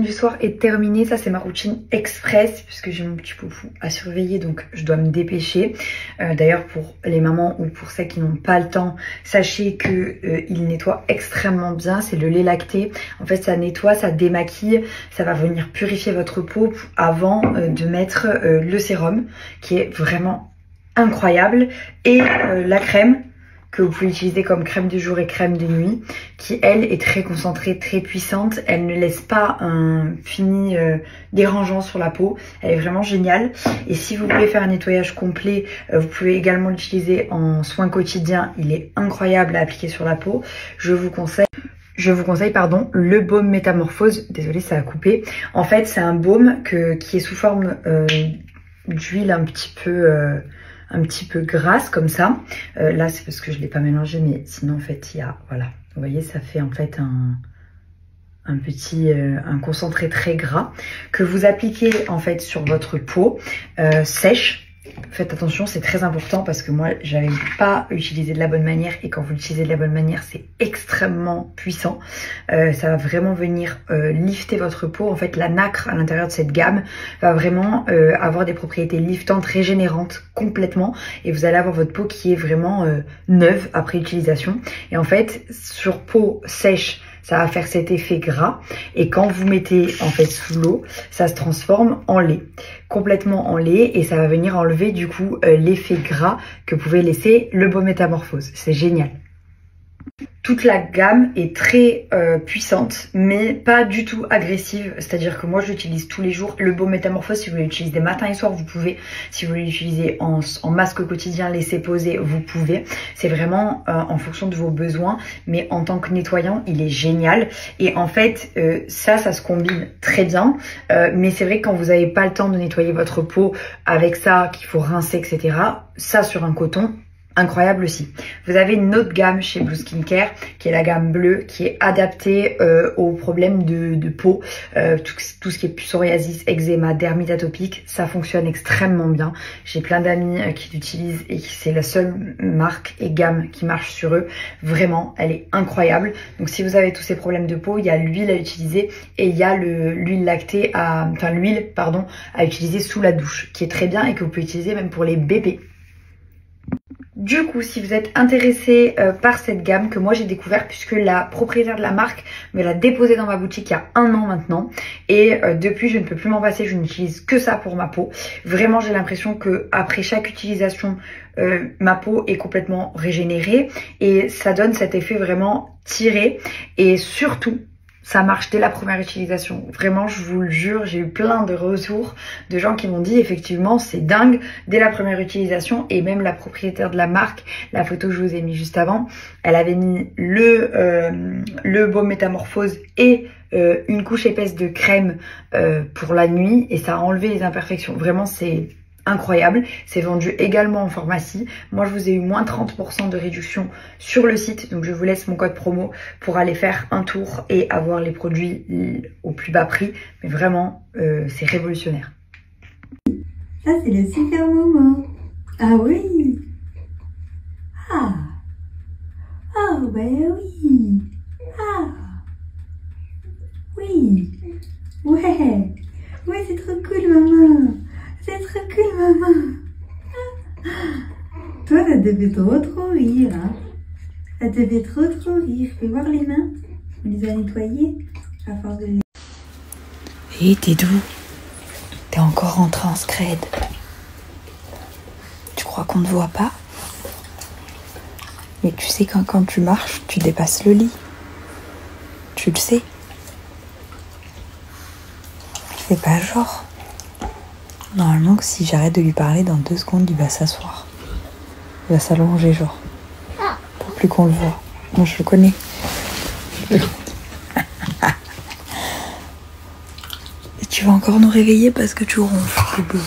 du soir est terminée. Ça, c'est ma routine express puisque j'ai mon petit poupou à surveiller, donc je dois me dépêcher. D'ailleurs, pour les mamans ou pour celles qui n'ont pas le temps, sachez que il nettoie extrêmement bien. C'est le lait lacté. En fait, ça nettoie, ça démaquille, ça va venir purifier votre peau avant de mettre le sérum qui est vraiment incroyable. Et la crème que vous pouvez utiliser comme crème de jour et crème de nuit, qui elle est très concentrée, très puissante. Elle ne laisse pas un fini dérangeant sur la peau. Elle est vraiment géniale. Et si vous voulez faire un nettoyage complet, vous pouvez également l'utiliser en soin quotidien. Il est incroyable à appliquer sur la peau. Je vous conseille le baume Métamorphose. Désolée, ça a coupé. En fait, c'est un baume qui est sous forme d'huile un petit peu grasse comme ça. Là, c'est parce que je ne l'ai pas mélangé, mais sinon, en fait, il y a... Voilà. Vous voyez, ça fait en fait un concentré très gras que vous appliquez en fait sur votre peau sèche. Faites attention, c'est très important parce que moi, j'avais pas utilisé de la bonne manière et quand vous l'utilisez de la bonne manière, c'est extrêmement puissant. Ça va vraiment venir lifter votre peau. En fait, la nacre à l'intérieur de cette gamme va vraiment avoir des propriétés liftantes, régénérantes complètement et vous allez avoir votre peau qui est vraiment neuve après utilisation. Et en fait, sur peau sèche, ça va faire cet effet gras et quand vous mettez en fait sous l'eau, ça se transforme en lait, complètement en lait et ça va venir enlever du coup l'effet gras que pouvait laisser le baume Métamorphose. C'est génial. Toute la gamme est très puissante, mais pas du tout agressive. C'est-à-dire que moi, je l'utilise tous les jours. Le baume Métamorphose, si vous voulez l'utiliser matin et soir, vous pouvez. Si vous voulez l'utiliser en masque quotidien, laisser poser, vous pouvez. C'est vraiment en fonction de vos besoins. Mais en tant que nettoyant, il est génial. Et en fait, ça se combine très bien. Mais c'est vrai que quand vous n'avez pas le temps de nettoyer votre peau avec ça, qu'il faut rincer, etc., ça sur un coton, incroyable aussi. Vous avez une autre gamme chez Blue Skincare qui est la gamme bleue qui est adaptée aux problèmes de peau, tout ce qui est psoriasis, eczéma, dermite atopique, ça fonctionne extrêmement bien. J'ai plein d'amis qui l'utilisent et c'est la seule marque et gamme qui marche sur eux. Vraiment, elle est incroyable. Donc si vous avez tous ces problèmes de peau, il y a l'huile à utiliser et il y a l'huile à utiliser sous la douche qui est très bien et que vous pouvez utiliser même pour les bébés. Du coup, si vous êtes intéressé par cette gamme que moi j'ai découvert puisque la propriétaire de la marque me l'a déposée dans ma boutique il y a 1 an maintenant et depuis je ne peux plus m'en passer, je n'utilise que ça pour ma peau. Vraiment j'ai l'impression que après chaque utilisation ma peau est complètement régénérée et ça donne cet effet vraiment tiré et surtout ça marche dès la première utilisation. Vraiment, je vous le jure, j'ai eu plein de retours de gens qui m'ont dit effectivement c'est dingue dès la première utilisation et même la propriétaire de la marque, la photo que je vous ai mis juste avant, elle avait mis le baume Métamorphose et une couche épaisse de crème pour la nuit et ça a enlevé les imperfections. Vraiment, c'est incroyable. C'est vendu également en pharmacie. Moi, je vous ai eu moins 30% de réduction sur le site. Donc, je vous laisse mon code promo pour aller faire un tour et avoir les produits au plus bas prix. Mais vraiment, c'est révolutionnaire. Ça, c'est le super moment. Ah oui. Ah. Oh, ben oui. Ah. Oui. Ouais. Ouais, c'est trop cool, maman. C'est trop cool, maman. Toi, ça te fait trop rire. Hein. Ça te fait trop rire. Fais voir les mains. On les a nettoyées à force de les... Et t'es d'où? T'es encore rentré en scred. Tu crois qu'on ne voit pas? Mais tu sais quand tu marches, tu dépasses le lit. Tu le sais. Fais pas genre. Normalement, si j'arrête de lui parler, dans 2 secondes, il va s'asseoir. Il va s'allonger, genre. Pour plus qu'on le voit. Moi, je le connais. Et tu vas encore nous réveiller parce que tu ronfles, bébé.